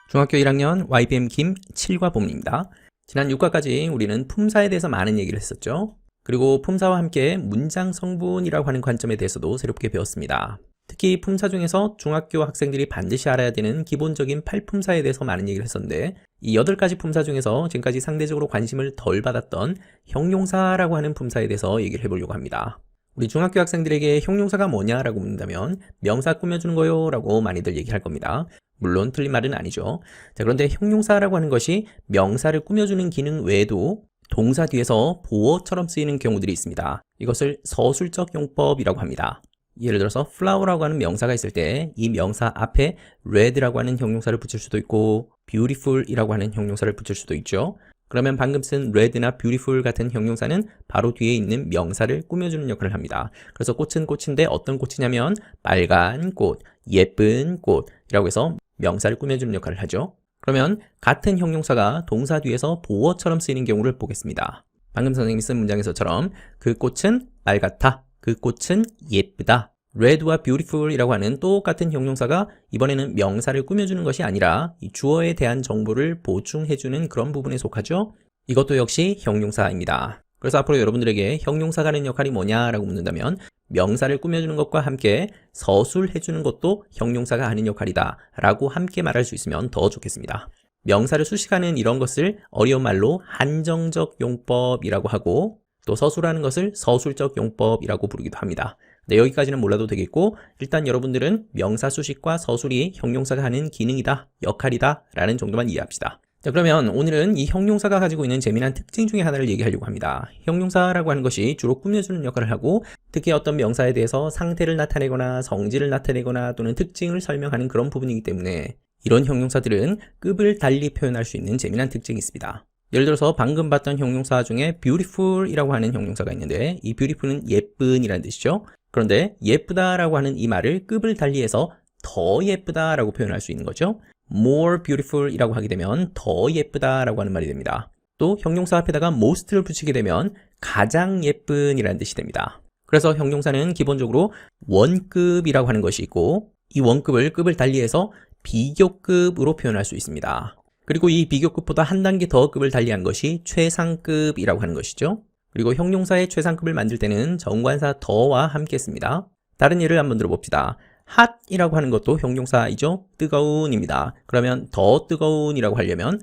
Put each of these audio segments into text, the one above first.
중학교 1학년 YBM 김 7과 본문입니다. 지난 6과까지 우리는 품사에 대해서 많은 얘기를 했었죠. 그리고 품사와 함께 문장 성분이라고 하는 관점에 대해서도 새롭게 배웠습니다. 특히 품사 중에서 중학교 학생들이 반드시 알아야 되는 기본적인 8품사에 대해서 많은 얘기를 했었는데 이 8가지 품사 중에서 지금까지 상대적으로 관심을 덜 받았던 형용사라고 하는 품사에 대해서 얘기를 해보려고 합니다. 우리 중학교 학생들에게 형용사가 뭐냐라고 묻는다면 명사 꾸며주는 거요 라고 많이들 얘기할 겁니다. 물론 틀린 말은 아니죠. 자, 그런데 형용사라고 하는 것이 명사를 꾸며주는 기능 외에도 동사 뒤에서 보어처럼 쓰이는 경우들이 있습니다. 이것을 서술적 용법이라고 합니다. 예를 들어서 flower라고 하는 명사가 있을 때 이 명사 앞에 red라고 하는 형용사를 붙일 수도 있고 beautiful이라고 하는 형용사를 붙일 수도 있죠. 그러면 방금 쓴 red나 beautiful 같은 형용사는 바로 뒤에 있는 명사를 꾸며주는 역할을 합니다. 그래서 꽃은 꽃인데 어떤 꽃이냐면 빨간 꽃, 예쁜 꽃이라고 해서 명사를 꾸며주는 역할을 하죠. 그러면 같은 형용사가 동사 뒤에서 보어처럼 쓰이는 경우를 보겠습니다. 방금 선생님이 쓴 문장에서처럼 그 꽃은 빨갛다, 그 꽃은 예쁘다. red와 beautiful이라고 하는 똑같은 형용사가 이번에는 명사를 꾸며주는 것이 아니라 이 주어에 대한 정보를 보충해주는 그런 부분에 속하죠. 이것도 역시 형용사입니다. 그래서 앞으로 여러분들에게 형용사가 하는 역할이 뭐냐라고 묻는다면 명사를 꾸며주는 것과 함께 서술해주는 것도 형용사가 하는 역할이다 라고 함께 말할 수 있으면 더 좋겠습니다. 명사를 수식하는 이런 것을 어려운 말로 한정적 용법이라고 하고 또 서술하는 것을 서술적 용법이라고 부르기도 합니다. 네, 여기까지는 몰라도 되겠고 일단 여러분들은 명사 수식과 서술이 형용사가 하는 기능이다, 역할이다 라는 정도만 이해합시다. 자, 그러면 오늘은 이 형용사가 가지고 있는 재미난 특징 중에 하나를 얘기하려고 합니다. 형용사라고 하는 것이 주로 꾸며주는 역할을 하고 특히 어떤 명사에 대해서 상태를 나타내거나 성질을 나타내거나 또는 특징을 설명하는 그런 부분이기 때문에 이런 형용사들은 급을 달리 표현할 수 있는 재미난 특징이 있습니다. 예를 들어서 방금 봤던 형용사 중에 beautiful이라고 하는 형용사가 있는데 이 beautiful은 예쁜이라는 뜻이죠. 그런데 예쁘다라고 하는 이 말을 급을 달리해서 더 예쁘다라고 표현할 수 있는 거죠. more beautiful이라고 하게 되면 더 예쁘다라고 하는 말이 됩니다. 또 형용사 앞에다가 most를 붙이게 되면 가장 예쁜이라는 뜻이 됩니다. 그래서 형용사는 기본적으로 원급이라고 하는 것이 있고 이 원급을 급을 달리해서 비교급으로 표현할 수 있습니다. 그리고 이 비교급보다 한 단계 더 급을 달리한 것이 최상급이라고 하는 것이죠. 그리고 형용사의 최상급을 만들 때는 정관사 더와 함께 씁니다. 다른 예를 한번 들어봅시다. hot이라고 하는 것도 형용사이죠. 뜨거운입니다. 그러면 더 뜨거운이라고 하려면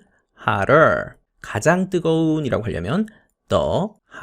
hotter, 가장 뜨거운이라고 하려면 the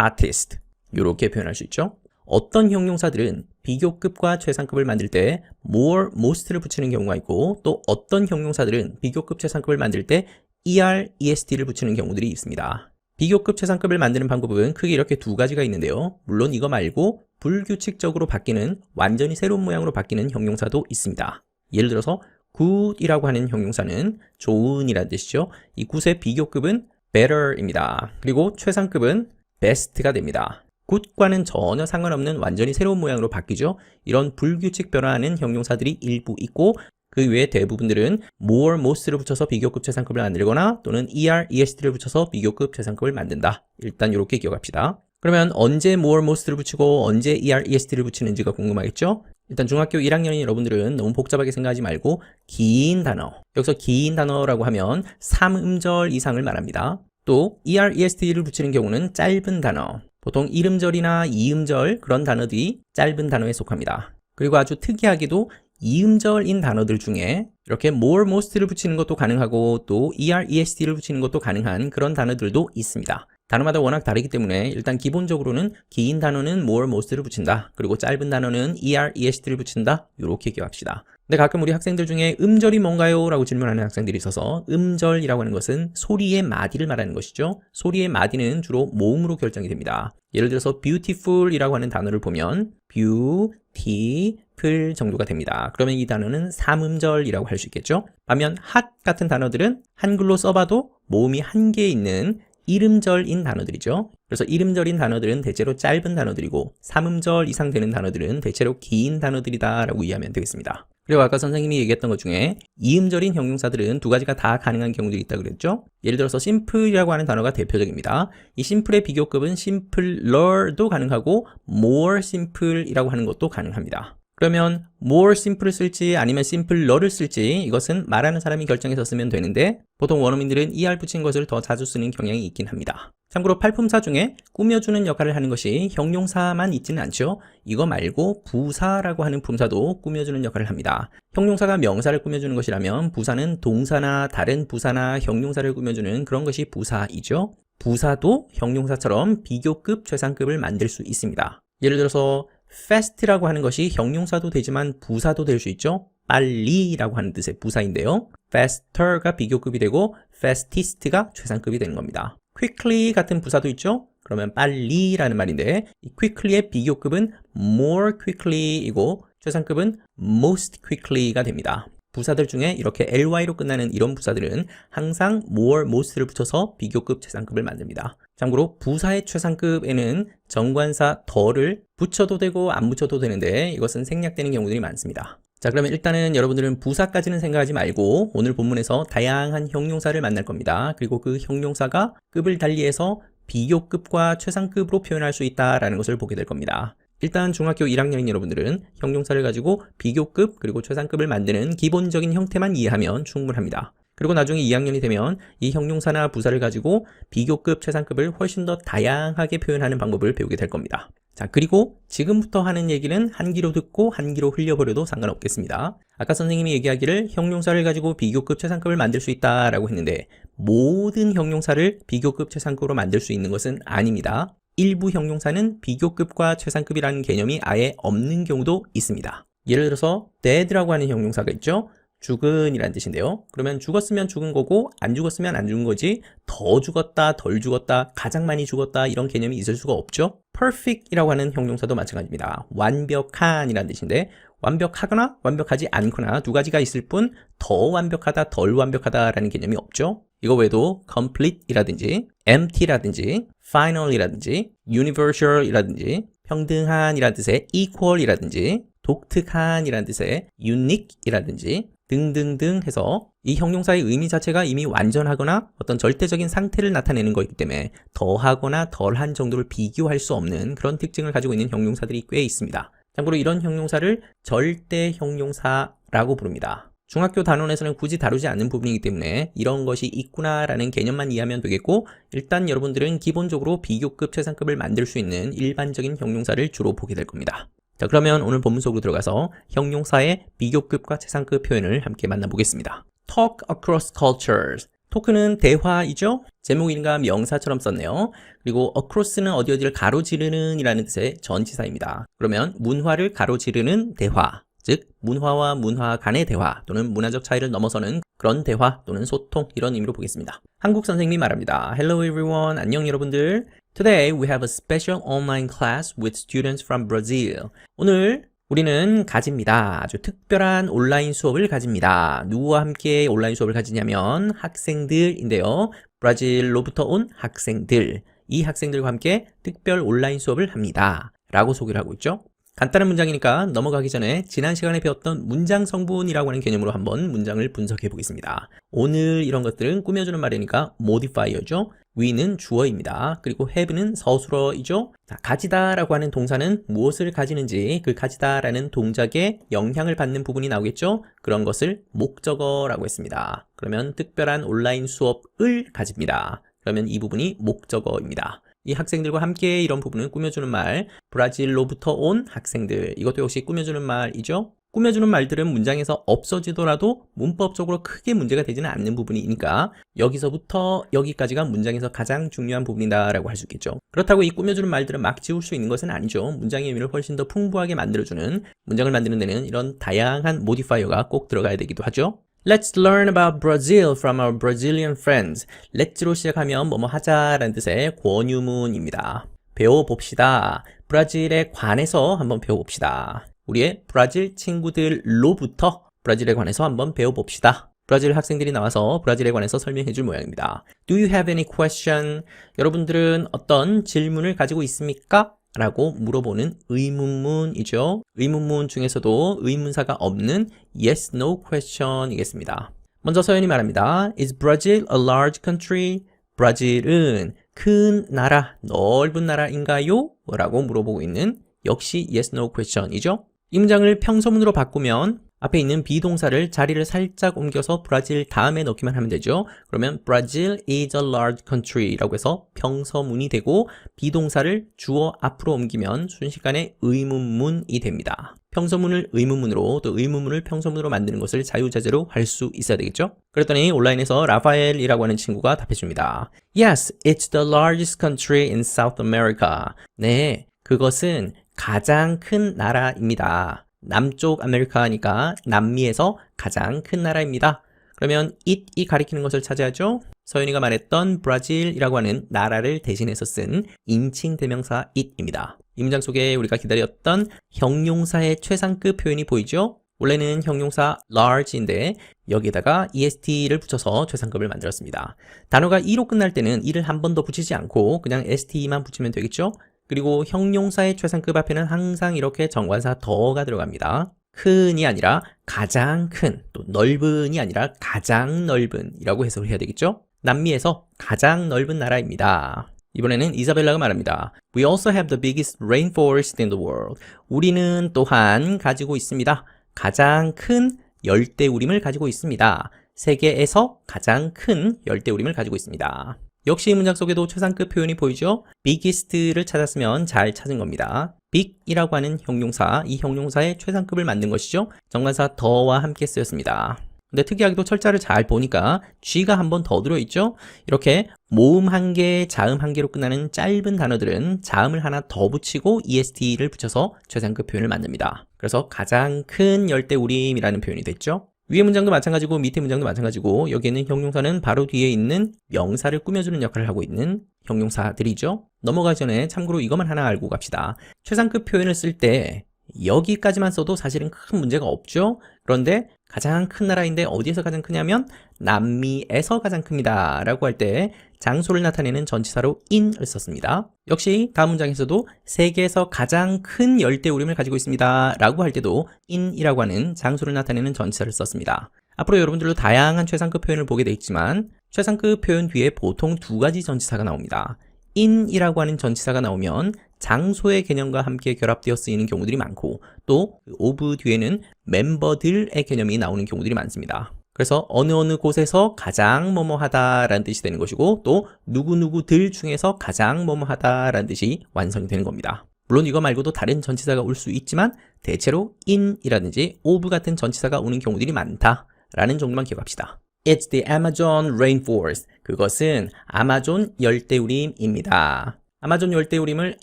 hottest 이렇게 표현할 수 있죠. 어떤 형용사들은 비교급과 최상급을 만들 때 more, most를 붙이는 경우가 있고 또 어떤 형용사들은 비교급, 최상급을 만들 때 er, est를 붙이는 경우들이 있습니다. 비교급, 최상급을 만드는 방법은 크게 이렇게 두 가지가 있는데요. 물론 이거 말고 불규칙적으로 바뀌는 완전히 새로운 모양으로 바뀌는 형용사도 있습니다. 예를 들어서 good이라고 하는 형용사는 좋은이라는 뜻이죠. 이 good의 비교급은 better입니다. 그리고 최상급은 best가 됩니다. good과는 전혀 상관없는 완전히 새로운 모양으로 바뀌죠. 이런 불규칙 변화하는 형용사들이 일부 있고 그 외에 대부분들은 more, most를 붙여서 비교급 최상급을 만들거나 또는 er, est를 붙여서 비교급 최상급을 만든다. 일단 이렇게 기억합시다. 그러면 언제 more, most를 붙이고 언제 er, est를 붙이는지가 궁금하겠죠? 일단 중학교 1학년인 여러분들은 너무 복잡하게 생각하지 말고 긴 단어, 여기서 긴 단어라고 하면 3음절 이상을 말합니다. 또 er, est를 붙이는 경우는 짧은 단어, 보통 1음절이나 2음절 그런 단어들이 짧은 단어에 속합니다. 그리고 아주 특이하게도 2음절인 단어들 중에 이렇게 more, most를 붙이는 것도 가능하고 또 er, est를 붙이는 것도 가능한 그런 단어들도 있습니다. 단어마다 워낙 다르기 때문에 일단 기본적으로는 긴 단어는 more, most를 붙인다. 그리고 짧은 단어는 er, est를 붙인다. 이렇게 기억합시다. 근데 가끔 우리 학생들 중에 음절이 뭔가요? 라고 질문하는 학생들이 있어서 음절이라고 하는 것은 소리의 마디를 말하는 것이죠. 소리의 마디는 주로 모음으로 결정이 됩니다. 예를 들어서 beautiful이라고 하는 단어를 보면 beautiful 정도가 됩니다. 그러면 이 단어는 3음절이라고 할 수 있겠죠. 반면 hot 같은 단어들은 한글로 써봐도 모음이 한 개 있는 1음절인 단어들이죠. 그래서 1음절인 단어들은 대체로 짧은 단어들이고 3음절 이상 되는 단어들은 대체로 긴 단어들이다 라고 이해하면 되겠습니다. 그리고 아까 선생님이 얘기했던 것 중에 2음절인 형용사들은 두 가지가 다 가능한 경우들이 있다고 그랬죠. 예를 들어서 simple이라고 하는 단어가 대표적입니다. 이 simple의 비교급은 simpler도 가능하고 more simple이라고 하는 것도 가능합니다. 그러면 more simple을 쓸지 아니면 simpler를 쓸지 이것은 말하는 사람이 결정해서 쓰면 되는데 보통 원어민들은 er 붙인 것을 더 자주 쓰는 경향이 있긴 합니다. 참고로 팔품사 중에 꾸며주는 역할을 하는 것이 형용사만 있지는 않죠. 이거 말고 부사라고 하는 품사도 꾸며주는 역할을 합니다. 형용사가 명사를 꾸며주는 것이라면 부사는 동사나 다른 부사나 형용사를 꾸며주는 그런 것이 부사이죠. 부사도 형용사처럼 비교급, 최상급을 만들 수 있습니다. 예를 들어서 fast라고 하는 것이 형용사도 되지만 부사도 될 수 있죠. 빨리라고 하는 뜻의 부사인데요. faster가 비교급이 되고 fastest가 최상급이 되는 겁니다. quickly 같은 부사도 있죠. 그러면 빨리라는 말인데 이 quickly의 비교급은 more quickly이고 최상급은 most quickly가 됩니다. 부사들 중에 이렇게 ly로 끝나는 이런 부사들은 항상 more, most를 붙여서 비교급, 최상급을 만듭니다. 참고로 부사의 최상급에는 정관사 더를 붙여도 되고 안 붙여도 되는데 이것은 생략되는 경우들이 많습니다. 자, 그러면 일단은 여러분들은 부사까지는 생각하지 말고 오늘 본문에서 다양한 형용사를 만날 겁니다. 그리고 그 형용사가 급을 달리해서 비교급과 최상급으로 표현할 수 있다라는 것을 보게 될 겁니다. 일단 중학교 1학년인 여러분들은 형용사를 가지고 비교급 그리고 최상급을 만드는 기본적인 형태만 이해하면 충분합니다. 그리고 나중에 2학년이 되면 이 형용사나 부사를 가지고 비교급, 최상급을 훨씬 더 다양하게 표현하는 방법을 배우게 될 겁니다. 자, 그리고 지금부터 하는 얘기는 한 귀로 듣고 한 귀로 흘려버려도 상관없겠습니다. 아까 선생님이 얘기하기를 형용사를 가지고 비교급, 최상급을 만들 수 있다라고 했는데 모든 형용사를 비교급, 최상급으로 만들 수 있는 것은 아닙니다. 일부 형용사는 비교급과 최상급이라는 개념이 아예 없는 경우도 있습니다. 예를 들어서 dead라고 하는 형용사가 있죠. 죽은 이란 뜻인데요. 그러면 죽었으면 죽은 거고 안 죽었으면 안 죽은 거지 더 죽었다, 덜 죽었다, 가장 많이 죽었다 이런 개념이 있을 수가 없죠. perfect이라고 하는 형용사도 마찬가지입니다. 완벽한 이란 뜻인데 완벽하거나 완벽하지 않거나 두 가지가 있을 뿐 더 완벽하다, 덜 완벽하다 라는 개념이 없죠. 이거 외에도 complete 이라든지 empty라든지 final 이라든지 universal 이라든지 평등한 이란 뜻의 equal 이라든지 독특한 이란 뜻의 unique 이라든지 등등등 해서 이 형용사의 의미 자체가 이미 완전하거나 어떤 절대적인 상태를 나타내는 것이기 때문에 더하거나 덜한 정도를 비교할 수 없는 그런 특징을 가지고 있는 형용사들이 꽤 있습니다. 참고로 이런 형용사를 절대 형용사라고 부릅니다. 중학교 단원에서는 굳이 다루지 않는 부분이기 때문에 이런 것이 있구나라는 개념만 이해하면 되겠고 일단 여러분들은 기본적으로 비교급, 최상급을 만들 수 있는 일반적인 형용사를 주로 보게 될 겁니다. 자, 그러면 오늘 본문 속으로 들어가서 형용사의 비교급과 최상급 표현을 함께 만나보겠습니다. Talk across cultures. 토크는 대화이죠? 제목인가 명사처럼 썼네요. 그리고 across는 어디를 가로지르는 이라는 뜻의 전치사입니다. 그러면 문화를 가로지르는 대화, 즉 문화와 문화 간의 대화 또는 문화적 차이를 넘어서는 그런 대화 또는 소통 이런 의미로 보겠습니다. 한국 선생님이 말합니다. Hello everyone. 안녕 여러분들. Today we have a special online class with students from Brazil. 오늘 우리는 가집니다. 아주 특별한 온라인 수업을 가집니다. 누구와 함께 온라인 수업을 가지냐면 학생들인데요. 브라질로부터 온 학생들. 이 학생들과 함께 특별 온라인 수업을 합니다. 라고 소개를 하고 있죠. 간단한 문장이니까 넘어가기 전에 지난 시간에 배웠던 문장 성분이라고 하는 개념으로 한번 문장을 분석해 보겠습니다. 오늘 이런 것들은 꾸며주는 말이니까 modifier죠. we는 주어입니다. 그리고 have는 서술어이죠. 자, 가지다 라고 하는 동사는 무엇을 가지는지 그 가지다 라는 동작에 영향을 받는 부분이 나오겠죠. 그런 것을 목적어라고 했습니다. 그러면 특별한 온라인 수업을 가집니다. 그러면 이 부분이 목적어입니다. 이 학생들과 함께 이런 부분을 꾸며주는 말, 브라질로부터 온 학생들, 이것도 역시 꾸며주는 말이죠. 꾸며주는 말들은 문장에서 없어지더라도 문법적으로 크게 문제가 되지는 않는 부분이니까 여기서부터 여기까지가 문장에서 가장 중요한 부분이다 라고 할 수 있겠죠. 그렇다고 이 꾸며주는 말들은 막 지울 수 있는 것은 아니죠. 문장의 의미를 훨씬 더 풍부하게 만들어주는 문장을 만드는 데는 이런 다양한 모디파이어가 꼭 들어가야 되기도 하죠. Let's learn about Brazil from our Brazilian friends. Let's로 시작하면 뭐뭐 하자라는 뜻의 권유문입니다. 배워봅시다. 브라질에 관해서 한번 배워봅시다. 우리의 브라질 친구들로부터 브라질에 관해서 한번 배워봅시다. 브라질 학생들이 나와서 브라질에 관해서 설명해 줄 모양입니다. Do you have any question? 여러분들은 어떤 질문을 가지고 있습니까? 라고 물어보는 의문문이죠. 의문문 중에서도 의문사가 없는 yes, no question 이겠습니다. 먼저 서연이 말합니다. Is Brazil a large country? 브라질은 큰 나라, 넓은 나라인가요? 라고 물어보고 있는 역시 yes, no question이죠. 이 문장을 평서문으로 바꾸면 앞에 있는 비동사를 자리를 살짝 옮겨서 브라질 다음에 넣기만 하면 되죠. 그러면 Brazil is a large country 라고 해서 평서문이 되고 비동사를 주어 앞으로 옮기면 순식간에 의문문이 됩니다. 평서문을 의문문으로 또 의문문을 평서문으로 만드는 것을 자유자재로 할 수 있어야 되겠죠. 그랬더니 온라인에서 라파엘이라고 하는 친구가 답해줍니다. Yes, it's the largest country in South America. 네, 그것은 가장 큰 나라입니다. 남쪽 아메리카니까 남미에서 가장 큰 나라입니다. 그러면 it이 가리키는 것을 찾아야죠. 서윤이가 말했던 브라질이라고 하는 나라를 대신해서 쓴 인칭 대명사 it입니다. 이 문장 속에 우리가 기다렸던 형용사의 최상급 표현이 보이죠? 원래는 형용사 large인데 여기에다가 est를 붙여서 최상급을 만들었습니다. 단어가 e로 끝날 때는 e를 한 번 더 붙이지 않고 그냥 st만 붙이면 되겠죠? 그리고 형용사의 최상급 앞에는 항상 이렇게 정관사 더가 들어갑니다. 큰이 아니라 가장 큰, 또 넓은이 아니라 가장 넓은 이라고 해석을 해야 되겠죠? 남미에서 가장 넓은 나라입니다. 이번에는 이사벨라가 말합니다. We also have the biggest rainforest in the world. 우리는 또한 가지고 있습니다. 가장 큰 열대우림을 가지고 있습니다. 세계에서 가장 큰 열대우림을 가지고 있습니다. 역시 이 문장 속에도 최상급 표현이 보이죠? biggest를 찾았으면 잘 찾은 겁니다. big이라고 하는 형용사, 이 형용사의 최상급을 만든 것이죠. 정관사 더와 함께 쓰였습니다. 근데 특이하게도 철자를 잘 보니까 G가 한 번 더 들어있죠? 이렇게 모음 한 개, 자음 한 개로 끝나는 짧은 단어들은 자음을 하나 더 붙이고 EST를 붙여서 최상급 표현을 만듭니다. 그래서 가장 큰 열대우림이라는 표현이 됐죠? 위의 문장도 마찬가지고 밑에 문장도 마찬가지고 여기에는 형용사는 바로 뒤에 있는 명사를 꾸며주는 역할을 하고 있는 형용사들이죠. 넘어가기 전에 참고로 이것만 하나 알고 갑시다. 최상급 표현을 쓸 때 여기까지만 써도 사실은 큰 문제가 없죠. 그런데 가장 큰 나라인데 어디에서 가장 크냐면 남미에서 가장 큽니다 라고 할 때 장소를 나타내는 전치사로 in을 썼습니다. 역시 다음 문장에서도 세계에서 가장 큰 열대우림을 가지고 있습니다 라고 할 때도 in이라고 하는 장소를 나타내는 전치사를 썼습니다. 앞으로 여러분들도 다양한 최상급 표현을 보게 돼 있지만 최상급 표현 뒤에 보통 두 가지 전치사가 나옵니다. in이라고 하는 전치사가 나오면 장소의 개념과 함께 결합되어 쓰이는 경우들이 많고 또 of 뒤에는 멤버들의 개념이 나오는 경우들이 많습니다. 그래서 어느 곳에서 가장 뭐뭐하다 라는 뜻이 되는 것이고 또 누구누구들 중에서 가장 뭐뭐하다 라는 뜻이 완성이 되는 겁니다. 물론 이거 말고도 다른 전치사가 올 수 있지만 대체로 in이라든지 of 같은 전치사가 오는 경우들이 많다 라는 정도만 기억합시다. It's the Amazon rainforest. 그것은 아마존 열대우림입니다. 아마존 열대우림을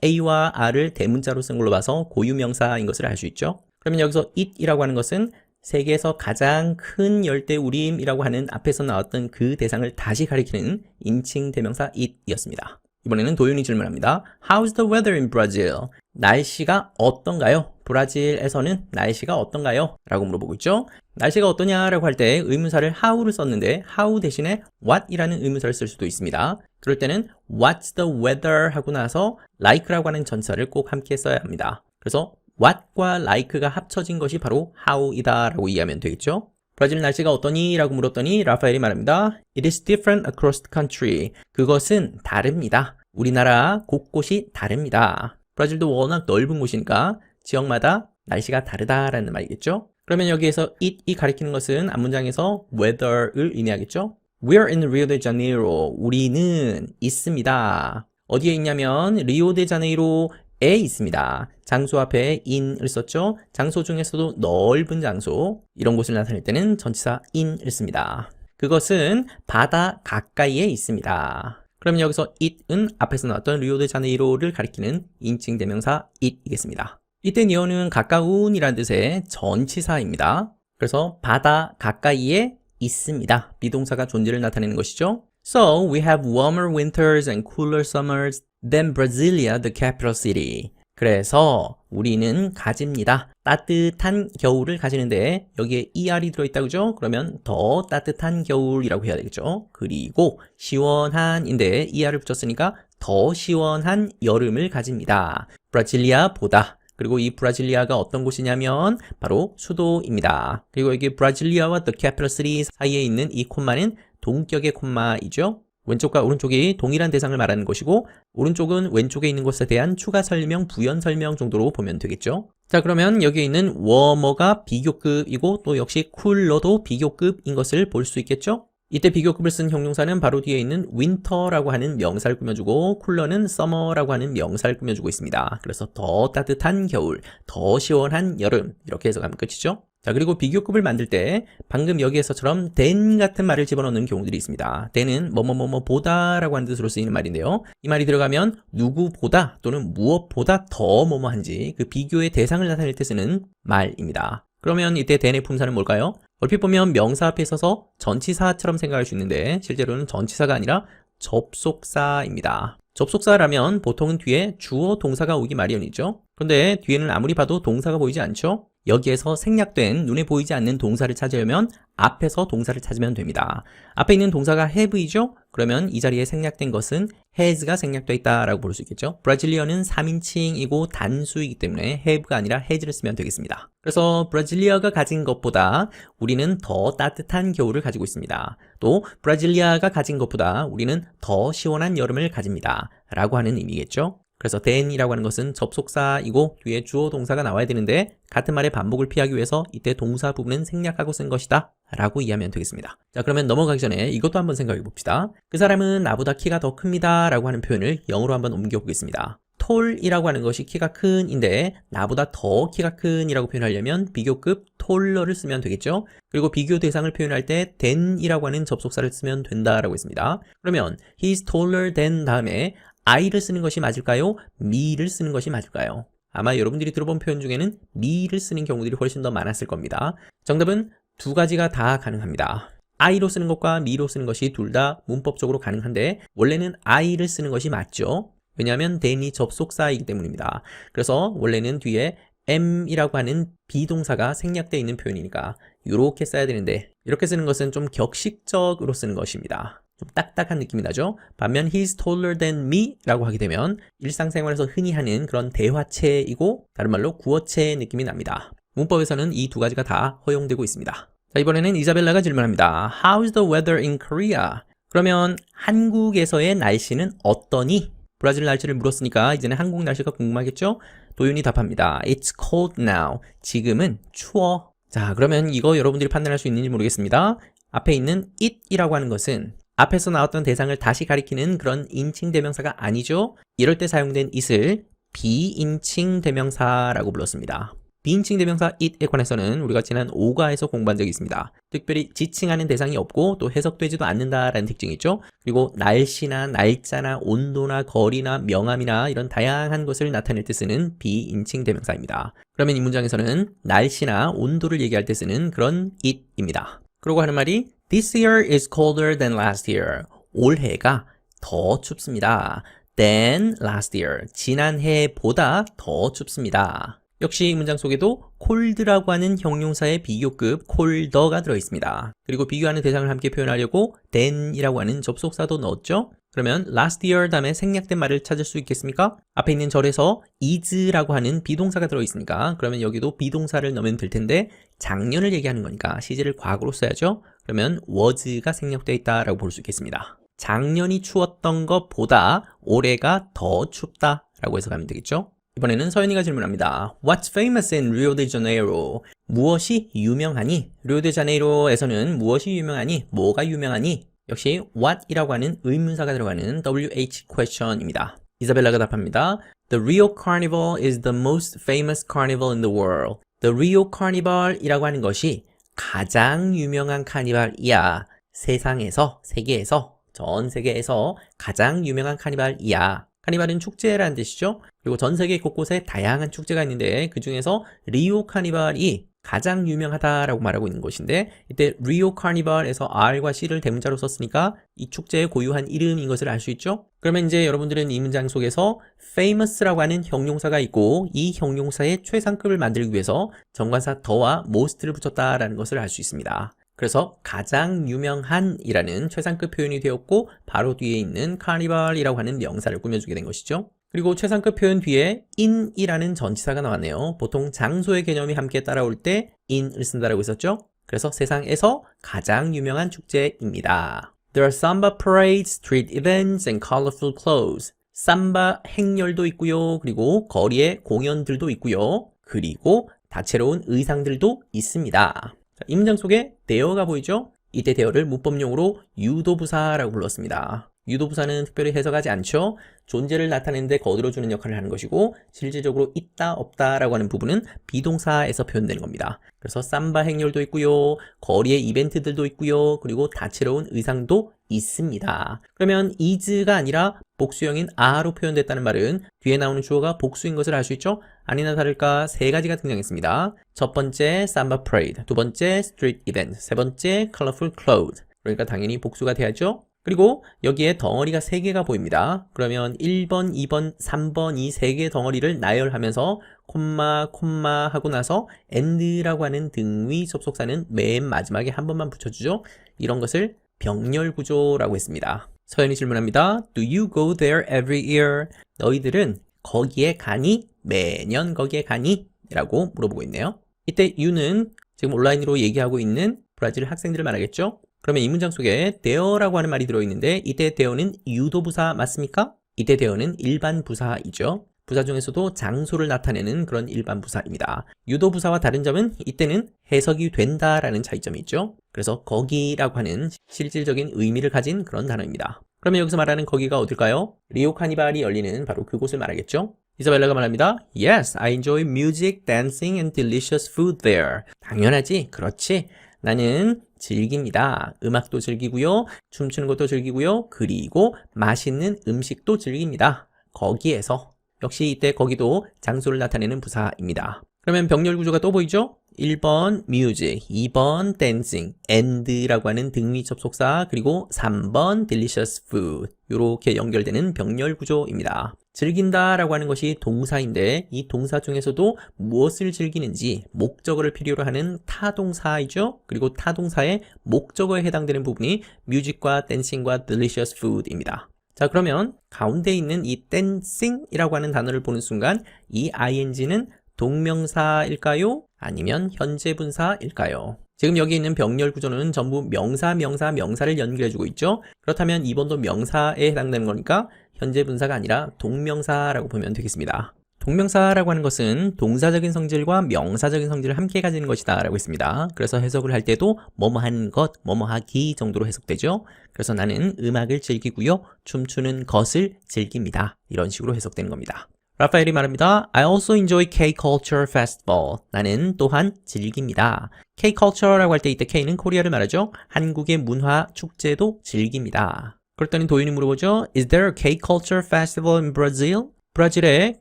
A와 R을 대문자로 쓴 걸로 봐서 고유명사인 것을 알 수 있죠. 그러면 여기서 it이라고 하는 것은 세계에서 가장 큰 열대우림이라고 하는 앞에서 나왔던 그 대상을 다시 가리키는 인칭 대명사 it이었습니다. 이번에는 도윤이 질문합니다. How's the weather in Brazil? 날씨가 어떤가요? 브라질에서는 날씨가 어떤가요? 라고 물어보고 있죠. 날씨가 어떠냐라고 할 때 의문사를 how를 썼는데 how 대신에 what이라는 의문사를 쓸 수도 있습니다. 그럴 때는 what's the weather 하고 나서 like라고 하는 전치사를 꼭 함께 써야 합니다. 그래서 what과 like가 합쳐진 것이 바로 how이다 라고 이해하면 되겠죠. 브라질 날씨가 어떠니? 라고 물었더니 라파엘이 말합니다. It is different across the country. 그것은 다릅니다. 우리나라 곳곳이 다릅니다. 브라질도 워낙 넓은 곳이니까 지역마다 날씨가 다르다라는 말이겠죠. 그러면 여기에서 it이 가리키는 것은 앞문장에서 weather를 의미하겠죠. We're in Rio de Janeiro. 우리는 있습니다. 어디에 있냐면 리오데자네이로에 있습니다. 장소 앞에 in을 썼죠. 장소 중에서도 넓은 장소, 이런 곳을 나타낼 때는 전치사 in을 씁니다. 그것은 바다 가까이에 있습니다. 그럼 여기서 it은 앞에서 나왔던 리오데자네이로를 가리키는 인칭 대명사 it이겠습니다. 이때 near는 가까운이라는 뜻의 전치사입니다. 그래서 바다 가까이에 있습니다. 비동사가 존재를 나타내는 것이죠. So we have warmer winters and cooler summers than Brasilia, the capital city. 그래서 우리는 가집니다. 따뜻한 겨울을 가지는데 여기에 ER이 들어있다 그죠? 그러면 더 따뜻한 겨울이라고 해야 되겠죠. 그리고 시원한인데 ER을 붙였으니까 더 시원한 여름을 가집니다. 브라질리아보다. 그리고 이 브라질리아가 어떤 곳이냐면 바로 수도입니다. 그리고 여기 브라질리아와 the capital city 사이에 있는 이 콤마는 동격의 콤마이죠. 왼쪽과 오른쪽이 동일한 대상을 말하는 것이고 오른쪽은 왼쪽에 있는 것에 대한 추가 설명, 부연 설명 정도로 보면 되겠죠. 자, 그러면 여기에 있는 워머가 비교급이고 또 역시 쿨러도 비교급인 것을 볼 수 있겠죠? 이때 비교급을 쓴 형용사는 바로 뒤에 있는 winter라고 하는 명사를 꾸며주고 쿨러는 summer라고 하는 명사를 꾸며주고 있습니다. 그래서 더 따뜻한 겨울, 더 시원한 여름 이렇게 해석하면 끝이죠. 자, 그리고 비교급을 만들 때 방금 여기에서처럼 than 같은 말을 집어넣는 경우들이 있습니다. than은 뭐뭐뭐뭐보다 라고 하는 뜻으로 쓰이는 말인데요. 이 말이 들어가면 누구보다 또는 무엇보다 더 뭐뭐한지 그 비교의 대상을 나타낼 때 쓰는 말입니다. 그러면 이때 than의 품사는 뭘까요? 얼핏 보면 명사 앞에 있어서 전치사처럼 생각할 수 있는데 실제로는 전치사가 아니라 접속사입니다. 접속사라면 보통은 뒤에 주어 동사가 오기 마련이죠. 그런데 뒤에는 아무리 봐도 동사가 보이지 않죠? 여기에서 생략된 눈에 보이지 않는 동사를 찾으려면 앞에서 동사를 찾으면 됩니다. 앞에 있는 동사가 have이죠? 그러면 이 자리에 생략된 것은 has가 생략되어 있다라고 볼 수 있겠죠. 브라질리어는 3인칭이고 단수이기 때문에 have가 아니라 has를 쓰면 되겠습니다. 그래서 브라질리아가 가진 것보다 우리는 더 따뜻한 겨울을 가지고 있습니다. 또 브라질리아가 가진 것보다 우리는 더 시원한 여름을 가집니다. 라고 하는 의미겠죠. 그래서 than이라고 하는 것은 접속사이고 뒤에 주어 동사가 나와야 되는데 같은 말의 반복을 피하기 위해서 이때 동사 부분은 생략하고 쓴 것이다 라고 이해하면 되겠습니다. 자, 그러면 넘어가기 전에 이것도 한번 생각해 봅시다. 그 사람은 나보다 키가 더 큽니다 라고 하는 표현을 영어로 한번 옮겨 보겠습니다. tall이라고 하는 것이 키가 큰인데 나보다 더 키가 큰이라고 표현하려면 비교급 taller를 쓰면 되겠죠. 그리고 비교 대상을 표현할 때 than이라고 하는 접속사를 쓰면 된다라고 했습니다. 그러면 he's taller than 다음에 I를 쓰는 것이 맞을까요? me를 쓰는 것이 맞을까요? 아마 여러분들이 들어본 표현 중에는 me를 쓰는 경우들이 훨씬 더 많았을 겁니다. 정답은 두 가지가 다 가능합니다. I로 쓰는 것과 me로 쓰는 것이 둘 다 문법적으로 가능한데 원래는 I를 쓰는 것이 맞죠? 왜냐하면 than이 접속사이기 때문입니다. 그래서 원래는 뒤에 am이라고 하는 비동사가 생략되어 있는 표현이니까 이렇게 써야 되는데 이렇게 쓰는 것은 좀 격식적으로 쓰는 것입니다. 좀 딱딱한 느낌이 나죠? 반면 he's taller than me 라고 하게 되면 일상생활에서 흔히 하는 그런 대화체이고 다른 말로 구어체의 느낌이 납니다. 문법에서는 이 두 가지가 다 허용되고 있습니다. 자, 이번에는 이자벨라가 질문합니다. How's the weather in Korea? 그러면 한국에서의 날씨는 어떠니? 브라질 날씨를 물었으니까 이제는 한국 날씨가 궁금하겠죠? 도윤이 답합니다. It's cold now. 지금은 추워. 자, 그러면 이거 여러분들이 판단할 수 있는지 모르겠습니다. 앞에 있는 it이라고 하는 것은 앞에서 나왔던 대상을 다시 가리키는 그런 인칭 대명사가 아니죠? 이럴 때 사용된 it을 비인칭 대명사라고 불렀습니다. 비인칭 대명사 it에 관해서는 우리가 지난 5과에서 공부한 적이 있습니다. 특별히 지칭하는 대상이 없고 또 해석되지도 않는다라는 특징이 있죠. 그리고 날씨나 날짜나 온도나 거리나 명암이나 이런 다양한 것을 나타낼 때 쓰는 비인칭 대명사입니다. 그러면 이 문장에서는 날씨나 온도를 얘기할 때 쓰는 그런 it입니다. 그러고 하는 말이 This year is colder than last year. 올해가 더 춥습니다. Than last year. 지난해보다 더 춥습니다. 역시 이 문장 속에도 cold라고 하는 형용사의 비교급 colder가 들어있습니다. 그리고 비교하는 대상을 함께 표현하려고 than이라고 하는 접속사도 넣었죠. 그러면 last year 다음에 생략된 말을 찾을 수 있겠습니까? 앞에 있는 절에서 is라고 하는 비동사가 들어있으니까 그러면 여기도 비동사를 넣으면 될 텐데 작년을 얘기하는 거니까 시제를 과거로 써야죠. 그러면 was가 생략되어 있다라고 볼 수 있겠습니다. 작년이 추웠던 것보다 올해가 더 춥다라고 해석하면 되겠죠. 이번에는 서연이가 질문합니다. What's famous in Rio de Janeiro? 무엇이 유명하니? 리오데자네이로에서는 무엇이 유명하니? 뭐가 유명하니? 역시 what이라고 하는 의문사가 들어가는 WH question입니다. 이사벨라가 답합니다. The Rio Carnival is the most famous carnival in the world. The Rio Carnival이라고 하는 것이 가장 유명한 카니발이야. 세상에서, 세계에서, 전 세계에서 가장 유명한 카니발이야. 카니발은 축제라는 뜻이죠. 그리고 전 세계 곳곳에 다양한 축제가 있는데 그 중에서 리오 카니발이 가장 유명하다라고 말하고 있는 것인데 이때 리오 카니발에서 R과 C를 대문자로 썼으니까 이 축제의 고유한 이름인 것을 알 수 있죠. 그러면 이제 여러분들은 이 문장 속에서 famous라고 하는 형용사가 있고 이 형용사의 최상급을 만들기 위해서 정관사 더와 most를 붙였다라는 것을 알 수 있습니다. 그래서 가장 유명한 이라는 최상급 표현이 되었고 바로 뒤에 있는 카니발이라고 하는 명사를 꾸며주게 된 것이죠. 그리고 최상급 표현 뒤에 in이라는 전치사가 나왔네요. 보통 장소의 개념이 함께 따라올 때 in을 쓴다라고 했었죠. 그래서 세상에서 가장 유명한 축제입니다. There are samba parades, street events, and colorful clothes. 삼바 행렬도 있고요. 그리고 거리에 공연들도 있고요. 그리고 다채로운 의상들도 있습니다. 자, 이 문장 속에 there가 보이죠? 이때 there를 문법용어로 유도부사라고 불렀습니다. 유도부사는 특별히 해석하지 않죠. 존재를 나타내는데 거들어주는 역할을 하는 것이고 실질적으로 있다 없다라고 하는 부분은 비동사에서 표현되는 겁니다. 그래서 삼바 행렬도 있고요. 거리의 이벤트들도 있고요. 그리고 다채로운 의상도 있습니다. 그러면 is가 아니라 복수형인 are로 표현됐다는 말은 뒤에 나오는 주어가 복수인 것을 알 수 있죠? 아니나 다를까 세 가지가 등장했습니다. 첫 번째 Samba Parade, 두 번째 Street Event, 세 번째 Colorful Clothes. 그러니까 당연히 복수가 돼야죠. 그리고 여기에 덩어리가 3개가 보입니다. 그러면 1번, 2번, 3번 이 3개의 덩어리를 나열하면서 콤마 하고 나서 and라고 하는 등위 접속사는 맨 마지막에 한 번만 붙여주죠. 이런 것을 병렬구조라고 했습니다. 서연이 질문합니다. Do you go there every year? 너희들은 거기에 가니? 매년 거기에 가니? 라고 물어보고 있네요. 이때 you는 지금 온라인으로 얘기하고 있는 브라질 학생들을 말하겠죠? 그러면 이 문장 속에 there라고 하는 말이 들어있는데 이때 there는 유도부사 맞습니까? 이때 there는 일반 부사이죠. 부사 중에서도 장소를 나타내는 그런 일반 부사입니다. 유도부사와 다른 점은 이때는 해석이 된다라는 차이점이 있죠. 그래서 거기라고 하는 실질적인 의미를 가진 그런 단어입니다. 그러면 여기서 말하는 거기가 어딜까요? 리오 카니발이 열리는 바로 그곳을 말하겠죠. 이사벨라가 말합니다. Yes, I enjoy music, dancing and delicious food there. 당연하지, 그렇지. 나는 즐깁니다. 음악도 즐기고요. 춤추는 것도 즐기고요. 그리고 맛있는 음식도 즐깁니다. 거기에서. 역시 이때 거기도 장소를 나타내는 부사입니다. 그러면 병렬 구조가 또 보이죠? 1번 music, 2번 dancing, and라고 하는 등위 접속사, 그리고 3번 delicious food. 이렇게 연결되는 병렬 구조입니다. 즐긴다 라고 하는 것이 동사인데 이 동사 중에서도 무엇을 즐기는지 목적어를 필요로 하는 타동사이죠. 그리고 타동사의 목적어에 해당되는 부분이 music과 dancing과 delicious food입니다. 자, 그러면 가운데 있는 이 dancing이라고 하는 단어를 보는 순간 이 ing는 동명사일까요? 아니면 현재 분사일까요? 지금 여기 있는 병렬 구조는 전부 명사를 연결해주고 있죠. 그렇다면 2번도 명사에 해당되는 거니까 현재 분사가 아니라 동명사라고 보면 되겠습니다. 동명사라고 하는 것은 동사적인 성질과 명사적인 성질을 함께 가지는 것이다 라고 했습니다. 그래서 해석을 할 때도 뭐뭐하는 것, 뭐뭐하기 정도로 해석되죠. 그래서 나는 음악을 즐기고요. 춤추는 것을 즐깁니다. 이런 식으로 해석되는 겁니다. 라파엘이 말합니다. I also enjoy K-Culture Festival. 나는 또한 즐깁니다. K-Culture라고 할 때 이때 K는 코리아를 말하죠. 한국의 문화 축제도 즐깁니다. 그랬더니 도윤이 물어보죠. Is there a K-Culture Festival in Brazil? 브라질에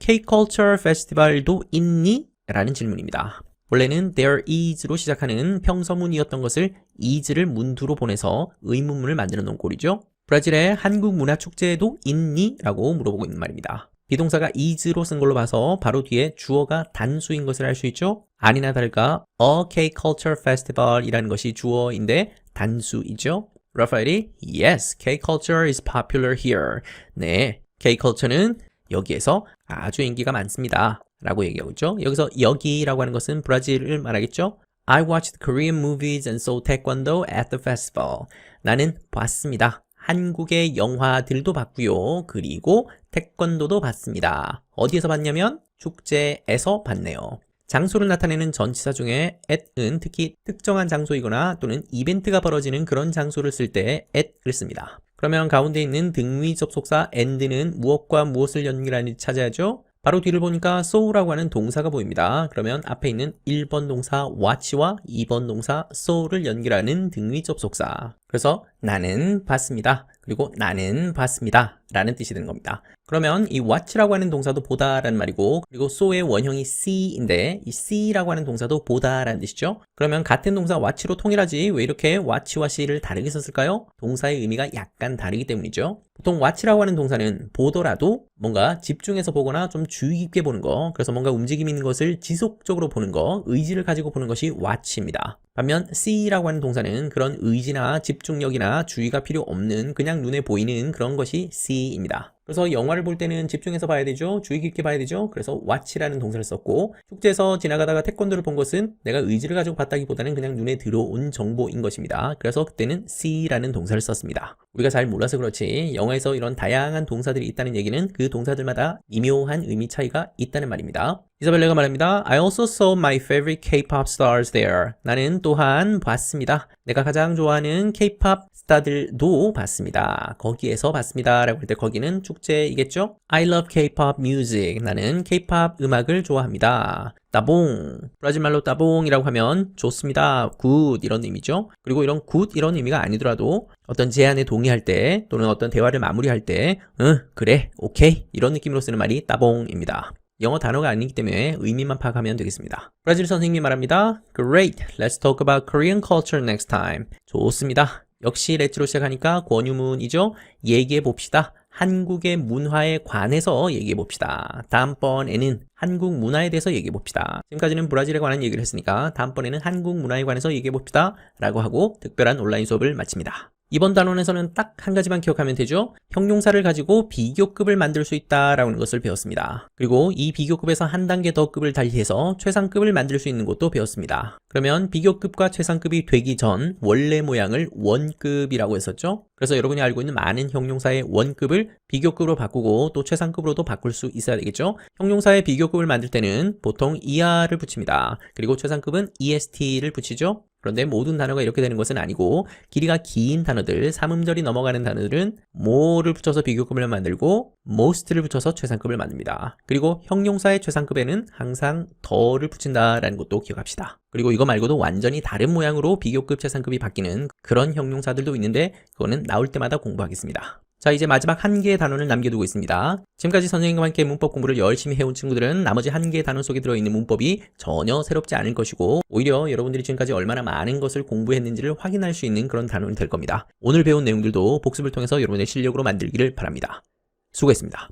K-Culture Festival도 있니? 라는 질문입니다. 원래는 there is로 시작하는 평서문이었던 것을 is를 문두로 보내서 의문문을 만드는 놓은 꼴이죠. 브라질에 한국 문화 축제도 있니? 라고 물어보고 있는 말입니다. 비동사가 is로 쓴 걸로 봐서 바로 뒤에 주어가 단수인 것을 알 수 있죠. 아니나 다를까 a K-Culture Festival 이라는 것이 주어인데 단수이죠. 라파엘이 Yes, K-Culture is popular here. 네, K-Culture는 여기에서 아주 인기가 많습니다. 라고 얘기하고 있죠. 여기서 여기라고 하는 것은 브라질을 말하겠죠. I watched Korean movies and saw taekwondo at the festival. 나는 봤습니다. 한국의 영화들도 봤고요. 그리고 태권도도 봤습니다. 어디에서 봤냐면 축제에서 봤네요. 장소를 나타내는 전치사 중에 at은 특히 특정한 장소이거나 또는 이벤트가 벌어지는 그런 장소를 쓸 때 at을 씁니다. 그러면 가운데 있는 등위 접속사 and는 무엇과 무엇을 연결하는지 찾아야죠. 바로 뒤를 보니까 saw라고 하는 동사가 보입니다. 그러면 앞에 있는 1번 동사 watch와 2번 동사 saw를 연결하는 등위 접속사. 그래서 나는 봤습니다. 그리고 나는 봤습니다. 라는 뜻이 되는 겁니다. 그러면 이 watch라고 하는 동사도 보다 라는 말이고 그리고 saw의 원형이 see인데 이 see라고 하는 동사도 보다 라는 뜻이죠. 그러면 같은 동사 watch로 통일하지 왜 이렇게 watch와 see를 다르게 썼을까요? 동사의 의미가 약간 다르기 때문이죠. 보통 watch라고 하는 동사는 보더라도 뭔가 집중해서 보거나 좀 주의 깊게 보는 거, 그래서 뭔가 움직임 있는 것을 지속적으로 보는 거, 의지를 가지고 보는 것이 watch입니다. 반면 see라고 하는 동사는 그런 의지나 집중력이나 주의가 필요 없는 그냥 눈에 보이는 그런 것이 see입니다. 그래서 영화를 볼 때는 집중해서 봐야 되죠. 주의 깊게 봐야 되죠. 그래서 watch라는 동사를 썼고 축제에서 지나가다가 태권도를 본 것은 내가 의지를 가지고 봤다기보다는 그냥 눈에 들어온 정보인 것입니다. 그래서 그때는 see라는 동사를 썼습니다. 우리가 잘 몰라서 그렇지 영어에서 이런 다양한 동사들이 있다는 얘기는 그 동사들마다 미묘한 의미 차이가 있다는 말입니다. 이사벨레가 말합니다. I also saw my favorite K-pop stars there. 나는 또한 봤습니다. 내가 가장 좋아하는 K-pop 스타들도 봤습니다. 거기에서 봤습니다. 라고 할 때 거기는 축제이겠죠? I love K-pop music. 나는 K-pop 음악을 좋아합니다. 따봉. 브라질 말로 따봉이라고 하면 좋습니다. 굿 이런 의미죠. 그리고 이런 굿 이런 의미가 아니더라도 어떤 제안에 동의할 때 또는 어떤 대화를 마무리할 때 그래, 오케이 이런 느낌으로 쓰는 말이 따봉입니다. 영어 단어가 아니기 때문에 의미만 파악하면 되겠습니다. 브라질 선생님이 말합니다. Great, let's talk about Korean culture next time. 좋습니다. 역시 let로 시작하니까 권유문이죠. 얘기해 봅시다. 한국의 문화에 관해서 얘기해 봅시다. 다음번에는 한국 문화에 대해서 얘기해 봅시다. 지금까지는 브라질에 관한 얘기를 했으니까 다음번에는 한국 문화에 관해서 얘기해 봅시다. 라고 하고 특별한 온라인 수업을 마칩니다. 이번 단원에서는 딱 한 가지만 기억하면 되죠. 형용사를 가지고 비교급을 만들 수 있다라는 것을 배웠습니다. 그리고 이 비교급에서 한 단계 더 급을 달리해서 최상급을 만들 수 있는 것도 배웠습니다. 그러면 비교급과 최상급이 되기 전 원래 모양을 원급이라고 했었죠. 그래서 여러분이 알고 있는 많은 형용사의 원급을 비교급으로 바꾸고 또 최상급으로도 바꿀 수 있어야 되겠죠. 형용사의 비교급을 만들 때는 보통 er를 붙입니다. 그리고 최상급은 est를 붙이죠. 그런데 모든 단어가 이렇게 되는 것은 아니고 길이가 긴 단어들, 삼음절이 넘어가는 단어들은 more를 붙여서 비교급을 만들고 most를 붙여서 최상급을 만듭니다. 그리고 형용사의 최상급에는 항상 더를 붙인다라는 것도 기억합시다. 그리고 이거 말고도 완전히 다른 모양으로 비교급, 최상급이 바뀌는 그런 형용사들도 있는데 그거는 나올 때마다 공부하겠습니다. 자, 이제 마지막 한 개의 단원을 남겨두고 있습니다. 지금까지 선생님과 함께 문법 공부를 열심히 해온 친구들은 나머지 한 개의 단원 속에 들어있는 문법이 전혀 새롭지 않을 것이고 오히려 여러분들이 지금까지 얼마나 많은 것을 공부했는지를 확인할 수 있는 그런 단원이 될 겁니다. 오늘 배운 내용들도 복습을 통해서 여러분의 실력으로 만들기를 바랍니다. 수고했습니다.